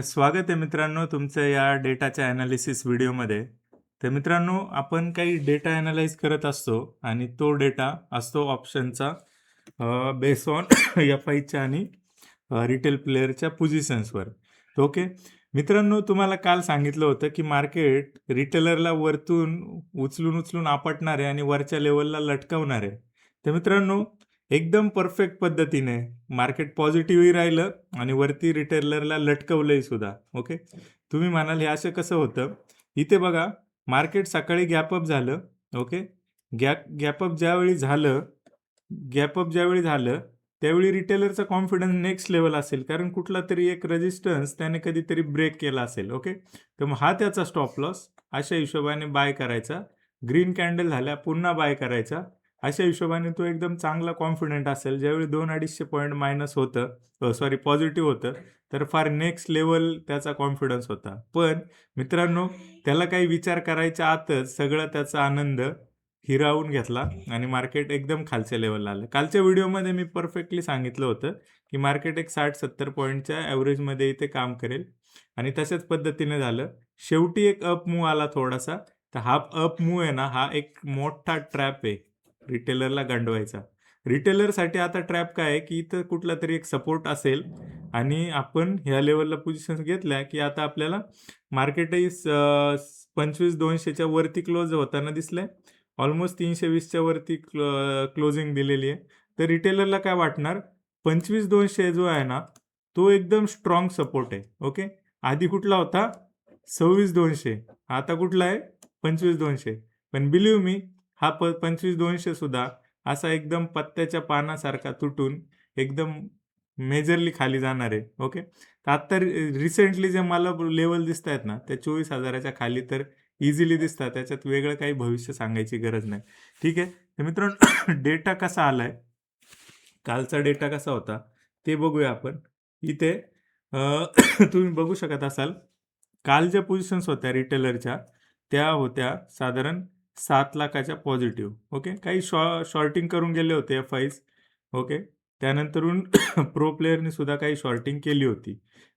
स्वागत आहे मित्रांनो तुमचं या डेटाच्या ॲनालिसिस व्हिडिओमध्ये. तर मित्रांनो, आपण काही डेटा ॲनालाइज करत असतो आणि तो डेटा असतो ऑप्शनचा बेस ऑन एफ-आयच्या आणि रिटेल प्लेयरच्या पोझिशन्सवर. ओके. मित्रांनो, तुम्हाला काल सांगितलं होतं की मार्केट रिटेलरला वरतून उचलून आपटणार आहे आणि वरच्या लेवलला लटकवणार आहे. तर मित्रांनो, एकदम परफेक्ट पद्धतीने मार्केट पॉझिटिव्हही राहिलं आणि वरती रिटेलरला लटकवलंही सुद्धा. ओके. तुम्ही म्हणाल हे असं कसं होतं? इथे बघा, मार्केट सकाळी गॅपअप झालं. ओके. गॅपअप ज्यावेळी झालं त्यावेळी रिटेलरचा कॉन्फिडन्स नेक्स्ट लेवल असेल, कारण कुठला तरी एक रेजिस्टन्स त्याने कधीतरी ब्रेक केला असेल. ओके. तर मग हा त्याचा स्टॉप लॉस अशा हिशोबाने बाय करायचा. ग्रीन कॅन्डल झाल्या पुन्हा बाय करायचा. अशा हिशोबाने तो एकदम चांगला कॉन्फिडंट असेल. ज्यावेळी 200-250 पॉईंट मायनस होतं, पॉझिटिव्ह होतं, तर फार नेक्स्ट लेवल त्याचा कॉन्फिडन्स होता. पण मित्रांनो, त्याला काही विचार करायच्या आतच सगळा त्याचा आनंद हिरावून घेतला आणि मार्केट एकदम खालच्या लेवलला आलं. कालच्या व्हिडिओमध्ये मी परफेक्टली सांगितलं होतं की मार्केट एक 60-70 पॉईंटच्या ॲव्हरेजमध्ये इथे काम करेल आणि तशाच पद्धतीने झालं. शेवटी एक अप मूव्ह आला थोडासा. तर हा अप मूव्ह आहे ना, हा एक मोठा ट्रॅप आहे रिटेलरला गंडवायचा. रिटेलरसाठी आता ट्रॅप काय आहे की इथं कुठला तरी एक सपोर्ट असेल आणि आपण ह्या लेवलला पोझिशन्स घेतल्या की आता आपल्याला मार्केटही 25,200च्या वरती क्लोज होताना दिसलंय. ऑलमोस्ट 320च्या वरती क्लोजिंग दिलेली आहे. तर रिटेलरला काय वाटणार, 25,200 जो आहे ना, तो एकदम स्ट्रॉंग सपोर्ट आहे. ओके. आधी कुठला होता? 26,200. आता कुठला आहे? 25,200. पण बिलीव्ह मी, हा 25,200 सुद्धा असा एकदम पत्त्याच्या पानासारखा तुटून एकदम मेजरली खाली जाणार आहे. ओके. तर आत्ता रिसेंटली जे मला लेवल दिसत आहेत ना, त्या 24,000च्या खाली तर इझिली दिसतात. त्याच्यात वेगळं काही भविष्य सांगायची गरज नाही. ठीक आहे. तर मित्रांनो, डेटा कसा आलाय, कालचा डेटा कसा होता ते बघूया आपण. इथे तुम्ही बघू शकत असाल, काल ज्या पोझिशन्स होत्या रिटेलरच्या त्या होत्या साधारण 7 लाखाच्या पॉझिटिव्ह. ओके. काही शॉर्टिंग करून गेले होते एफ-आयज. ओके. त्यानंतरून प्रो प्लेयरनी सुद्धा काही शॉर्टिंग केली होती.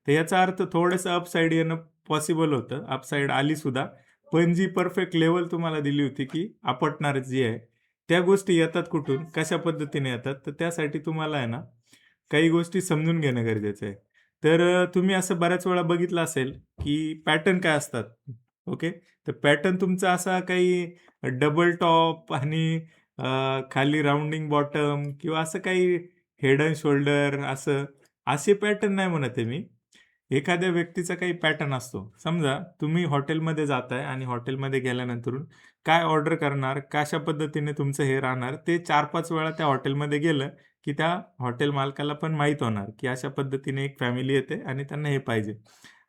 तर याचा अर्थ थोडंसं अपसाईड येणं पॉसिबल होतं. अपसाईड आली सुद्धा. पण जी परफेक्ट लेवल तुम्हाला दिली होती की आपटणार जी आहे, त्या गोष्टी येतात कुठून, कशा पद्धतीने येतात, तर त्यासाठी तुम्हाला आहे ना, काही गोष्टी समजून घेणं गरजेचं आहे. तर तुम्ही असं बऱ्याच वेळा बघितलं असेल की पॅटर्न काय असतात. ओके. तर पॅटर्न तुमचा असा काही डबल टॉप आणि खाली राउंडिंग बॉटम किंवा असं काही हेड अँड शोल्डर असे पॅटर्न नाही म्हणत आहे मी. एखाद्या व्यक्तीचा काही पॅटर्न असतो. समजा तुम्ही हॉटेलमध्ये जाताय आणि हॉटेलमध्ये गेल्यानंतरून काय ऑर्डर करणार, कशा पद्धतीने तुमचं हे राहणार, ते 4-5 वेळा त्या हॉटेलमध्ये गेलं की त्या हॉटेल मालकाला पण माहीत होणार की अशा पद्धतीने एक फॅमिली येते आणि त्यांना हे पाहिजे.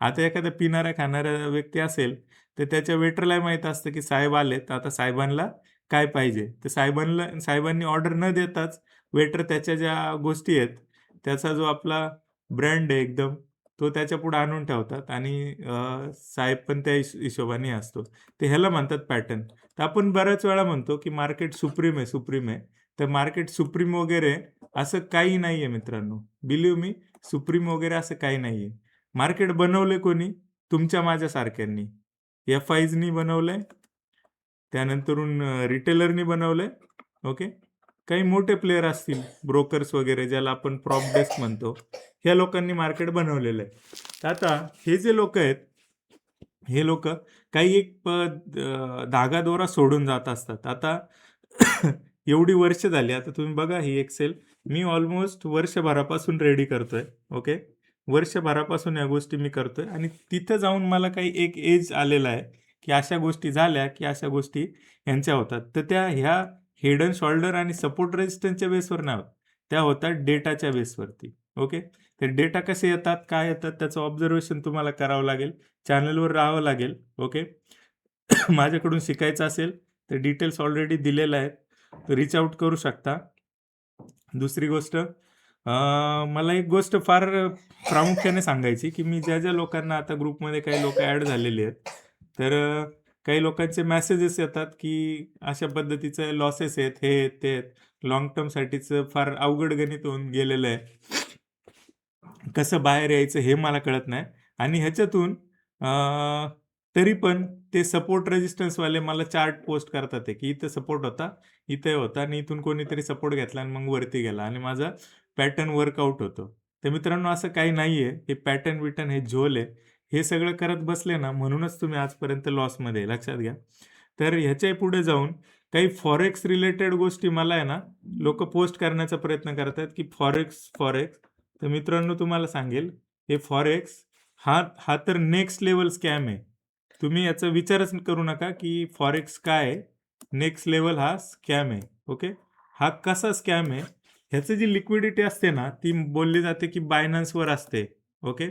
आता एखादा पिणारा खाणारा व्यक्ती असेल, तर त्याच्या वेटरलाही माहीत असतं की साहेब आलेत, आता साहेबांना काय पाहिजे. तर साहेबांनी ऑर्डर न देताच वेटर त्याच्या ज्या गोष्टी आहेत, त्याचा जो आपला ब्रँड आहे एकदम, तो त्याच्यापुढे आणून ठेवतात आणि साहेब पण त्या हिशोबाने असतो. तर ह्याला म्हणतात पॅटर्न. तर आपण बऱ्याच वेळा म्हणतो की मार्केट सुप्रीम आहे, सुप्रीम आहे. तर मार्केट सुप्रीम वगैरे असं काही नाहीये मित्रांनो. बिलीव्ह मी, सुप्रीम वगैरे असं काही नाहीये. मार्केट बनवले कोणी? तुमच्या माझ्यासारख्यांनी. एफ-आयजनी बनवलंय. त्यानंतरून रिटेलरनी बनवलंय. ओके. काही मोठे प्लेयर असतील, ब्रोकर्स वगैरे ज्याला आपण प्रॉप डेस्क म्हणतो. ह्या लोकांनी मार्केट बनवलेलं आहे. तर आता हे जे लोकं आहेत, हे लोकं काही एक धागा दोरा सोडून जात असतात. आता एवढी वर्ष झाली. आता तुम्ही बघा ही एक्सेल मी ऑलमोस्ट वर्षभरापासून रेडी करतोय. ओके. वर्षभरापासून या गोष्टी मी करतोय आणि तिथं जाऊन मला काही एक एज आलेला आहे, की अशा गोष्टी झाल्या, की अशा गोष्टी ह्यांच्या होतात. तर त्या ह्या हेड अँड शोल्डर आणि सपोर्ट रेझिस्टन्सच्या बेसवर नाही होत. त्या होतात डेटाच्या बेसवरती. ओके. तर डेटा कसे येतात, काय येतात त्याचं ऑब्झर्वेशन तुम्हाला करावं लागेल. चॅनलवर राहावं लागेल. ओके. माझ्याकडून शिकायचं असेल तर डिटेल्स ऑलरेडी दिलेल्या आहेत. तर रीच आउट करू शकता. दुसरी गोष्ट, मला एक गोष्ट फार प्रामुख्याने सांगायची, की मी ज्या लोकांना आता ग्रुपमध्ये काही लोकं ॲड झालेली आहेत. तर काही लोकांचे मेसेजेस येतात, की अशा पद्धतीचे लॉसेस आहेत, हे आहेत, ते आहेत. लाँग टर्मसाठीचं फार अवघड गणित होऊन गेलेलं आहे. कसं बाहेर यायचं हे मला कळत नाही. आणि ह्याच्यातून तरी पण ते सपोर्ट रेजिस्टन्सवाले मला चार्ट पोस्ट करतात आहे की इथं सपोर्ट होता, इथे होता आणि इथून कोणीतरी सपोर्ट घेतला आणि मग वरती गेला आणि माझा पॅटर्न वर्कआउट होतो. तर मित्रांनो असं काही नाही आहे. हे पॅटर्न बिटर्न हे झोल आहे. हे सगळं करत बसले ना म्हणूनच तुम्ही आजपर्यंत लॉसमध्ये आहे, लक्षात घ्या. तर ह्याच्याही पुढे जाऊन काही फॉरेक्स रिलेटेड गोष्टी मला आहे ना लोकं पोस्ट करण्याचा प्रयत्न करतात की फॉरेक्स. तर मित्रांनो तुम्हाला सांगेल, हे फॉरेक्स हा तर नेक्स्ट लेवल स्कॅम आहे. तुम्ही याचा विचारच करू नका की फॉरेक्स काय आहे. नेक्स्ट लेवल हा स्कॅम आहे. ओके. हा कसा स्कॅम आहे, ह्याची जी लिक्विडिटी असते ना ती बोलली जाते की बायनान्सवर असते. ओके.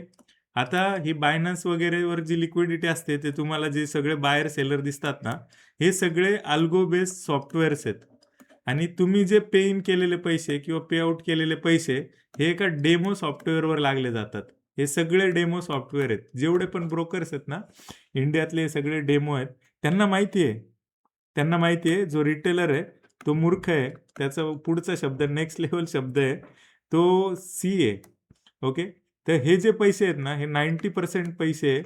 आता ही बायनान्स वगैरेवर जी लिक्विडिटी असते ते तुम्हाला जे सगळे बायर सेलर दिसतात ना, हे सगळे अल्गो बेस्ड सॉफ्टवेअर्स आहेत. आणि तुम्ही जे पे इन केलेले पैसे किंवा पे आउट केलेले पैसे हे एका डेमो सॉफ्टवेअरवर लागले जातात. हे सगळे डेमो सॉफ्टवेअर आहेत. जेवढे पण ब्रोकर्स आहेत ना, इंडियातले हे सगळे डेमो आहेत. त्यांना माहिती आहे. त्यांना माहिती आहे जो रिटेलर आहे तो मूर्ख आहे. त्याचा पुढचा शब्द नेक्स्ट लेव्हल शब्द आहे. तो सी आहे. ओके. तर हे जे पैसे आहेत ना, हे 90% पैसे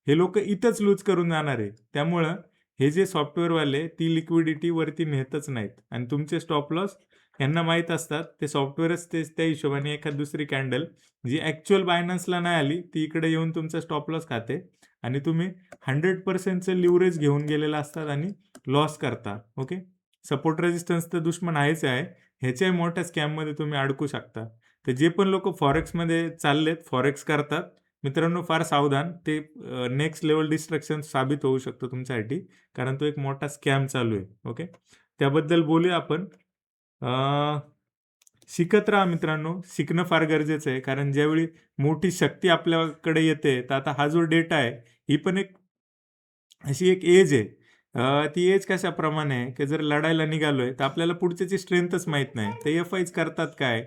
हे लोकं इथंच लूज करून जाणार आहे. त्यामुळं हे जे सॉफ्टवेअरवाले ती लिक्विडिटी वरती नेतच नाहीत आणि तुमचे स्टॉप लॉस यांना माहीत असतात. ते सॉफ्टवेअरच ते त्या हिशोबाने एखाद दुसरी कॅन्डल जी ॲक्चुअल बायनान्सला नाही आली, ती इकडे येऊन तुमचा स्टॉप लॉस खाते आणि तुम्ही 100%चं लिव्हरेज घेऊन गेलेला असतात आणि लॉस करता. ओके. सपोर्ट रेजिस्टन्स तर दुश्मन आहेच आहे. ह्याच्याही मोठ्या स्कॅममध्ये तुम्ही अडकू शकता. तर जे पण लोकं फॉरेक्समध्ये चाललेत, फॉरेक्स करतात, मित्रांनो फार सावधान. ते नेक्स्ट लेव्हल डिस्ट्रॅक्शन साबित होऊ शकतो तुमच्यासाठी. कारण तो एक मोठा स्कॅम चालू आहे. ओके. त्याबद्दल बोलूया आपण. शिकत राहा मित्रांनो. शिकणं फार गरजेचं आहे. कारण ज्यावेळी मोठी शक्ती आपल्याकडे येते, तर आता हा जो डेटा आहे, ही पण एक अशी एक एज आहे. ती एज कशाप्रमाणे आहे, की जर लढायला निघालोय, तर आपल्याला पुढच्याची स्ट्रेंथच माहीत नाही. ते एफ-आयज करतात काय?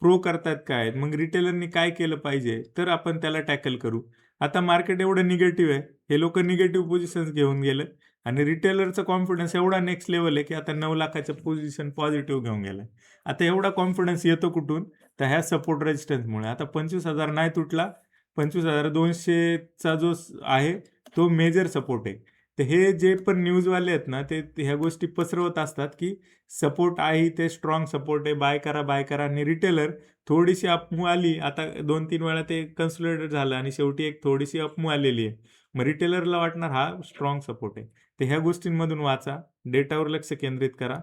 प्रो करतात काय? मग रिटेलरनी काय केलं पाहिजे? तर आपण त्याला टॅकल करू. आता मार्केट एवढं निगेटिव्ह आहे. हे लोकं निगेटिव्ह पोझिशन्स घेऊन गेले आणि रिटेलरचा कॉन्फिडन्स एवढा नेक्स्ट लेव्हल आहे, की आता 9,00,000च्या पोझिशन पॉझिटिव्ह घेऊन गेलाय. आता एवढा कॉन्फिडन्स येतो कुठून? तर ह्या सपोर्ट रेजिस्टन्समुळे. आता 25,000 नाही तुटला. 25,200चा जो आहे, तो मेजर सपोर्ट आहे. तर हे जे पण न्यूजवाले आहेत ना, ते ह्या गोष्टी पसरवत असतात, की सपोर्ट आहे, ते स्ट्रॉंग सपोर्ट आहे, बाय करा आणि रिटेलर थोडीशी अपमूव आली. आता 2-3 वेळा ते कन्सोलिडेट झालं आणि शेवटी एक थोडीशी अपमूव आलेली आहे. मग रिटेलरला वाटणार हा स्ट्रॉंग सपोर्ट आहे. तर ह्या गोष्टींमधून वाचा, डेटावर लक्ष केंद्रित करा.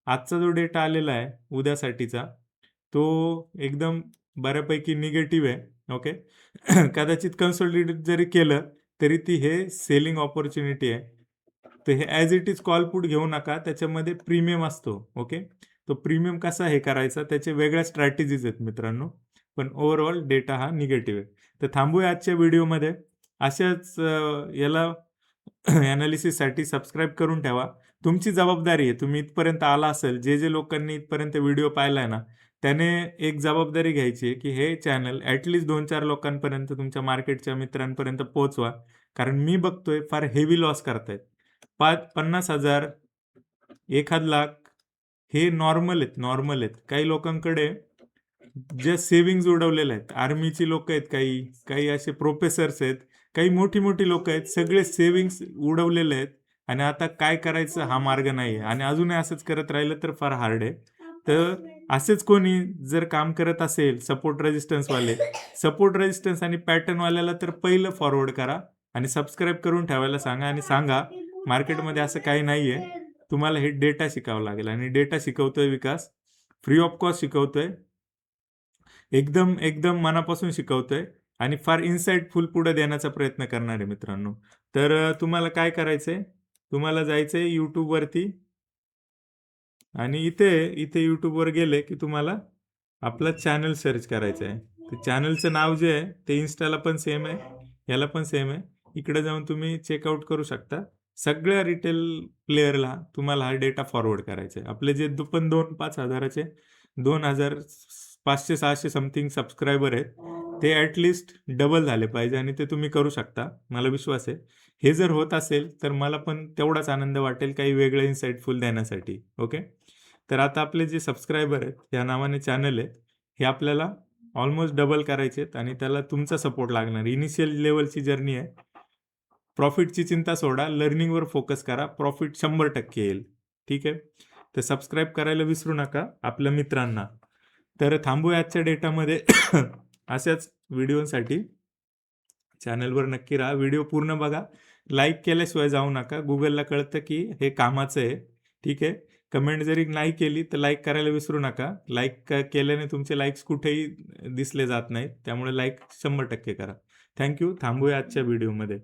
आजचा जो डेटा आलेला आहे उद्यासाठीचा, तो एकदम बऱ्यापैकी निगेटिव्ह आहे. ओके. कदाचित कन्सोलिडेट जरी केलं, तरी ती हे सेलिंग अपॉर्च्युनिटी आहे. तर हे as it is call put घेऊ नका. त्याच्यामध्ये प्रीमियम असतो. ओके. तो प्रीमियम कसा हे करायचा त्याचे वेगळ्या स्ट्रॅटेजीज आहेत मित्रांनो. पण ओव्हरऑल डेटा हा निगेटिव्ह आहे. तर थांबूया आजच्या व्हिडिओमध्ये. अशाच याला ॲनालिसिससाठी सबस्क्राईब करून ठेवा. तुमची जबाबदारी आहे. तुम्ही इथपर्यंत आला असेल, जे लोकांनी इथपर्यंत व्हिडिओ पाहिलाय ना, त्याने एक जबाबदारी घ्यायची आहे, की हे चॅनल ॲटलीस्ट 2-4 लोकांपर्यंत तुमच्या मार्केटच्या मित्रांपर्यंत पोहोचवा. कारण मी बघतोय फार हेवी लॉस करतायत. 50,000, 1,00,000 हे नॉर्मल आहेत. काही लोकांकडे जे सेव्हिंग्ज उडवलेल्या आहेत. आर्मीची लोकं आहेत काही असे प्रोफेसर्स आहेत, काही मोठी लोकं आहेत. सगळे सेव्हिंग्ज उडवलेले आहेत आणि आता काय करायचं हा मार्ग नाही आहे आणि अजूनही असंच करत राहिलं तर फार हार्ड आहे. तर असेच कोणी जर काम करत असेल सपोर्ट रेजिस्टन्स आणि पॅटर्नवाल्याला तर पहिलं फॉरवर्ड करा आणि सबस्क्राईब करून ठेवायला सांगा आणि सांगा मार्केटमध्ये असं काही नाही आहे. तुम्हाला हे डेटा शिकावं लागेल आणि डेटा शिकवतोय विकास. फ्री ऑफ कॉस्ट शिकवतोय. एकदम मनापासून शिकवतोय आणि फार इन्साइटफुल पुढे देण्याचा प्रयत्न करणार आहे मित्रांनो. तर तुम्हाला काय करायचंय? तुम्हाला जायचंय YouTubeवरती आणि इथे YouTubeवर गेले की तुम्हाला आपला चॅनल सर्च करायचा आहे. तर चॅनलचं नाव जे आहे ते Instaला पण सेम आहे, याला पण सेम आहे. इकडे जाऊन तुम्ही चेकआउट करू शकता. सगळ्या रिटेल प्लेयरला तुम्हाला हा डेटा फॉरवर्ड करायचा आहे. आपले जे पण 2-5 हजाराचे 2,500-600 समथिंग सबस्क्रायबर आहेत, ते ॲटलीस्ट डबल झाले पाहिजे आणि ते तुम्ही करू शकता. मला विश्वास आहे. हे जर होत असेल, तर मला पण तेवढाच आनंद वाटेल काही वेगळं इन्साइटफुल देण्यासाठी. ओके. तर आता आपले जे सबस्क्रायबर आहेत, या नावाने चॅनल आहे, हे आपल्याला ऑलमोस्ट डबल करायचे आणि त्याला तुमचा सपोर्ट लागणार. इनिशियल लेवलची जर्नी आहे. प्रॉफिटची चिंता सोडा, लर्निंगवर फोकस करा, प्रॉफिट 100% येईल. ठीक आहे. तर सबस्क्राईब करायला विसरू नका आपल्या मित्रांना. तर थांबूया आजच्या डेटामध्ये. अशाच व्हिडिओसाठी चॅनलवर नक्की राहा. व्हिडिओ पूर्ण बघा. लाईक केल्याशिवाय जाऊ नका. गुगलला कळतं की हे कामाचं आहे. ठीक आहे. कमेंट जरी नाही केली तर लाईक करायला विसरू नका. लाईक केल्याने तुमचे लाईक्स कुठेही दिसले जात नाहीत. त्यामुळे लाईक 100% करा. थँक्यू. थांबूया आजच्या व्हिडिओमध्ये.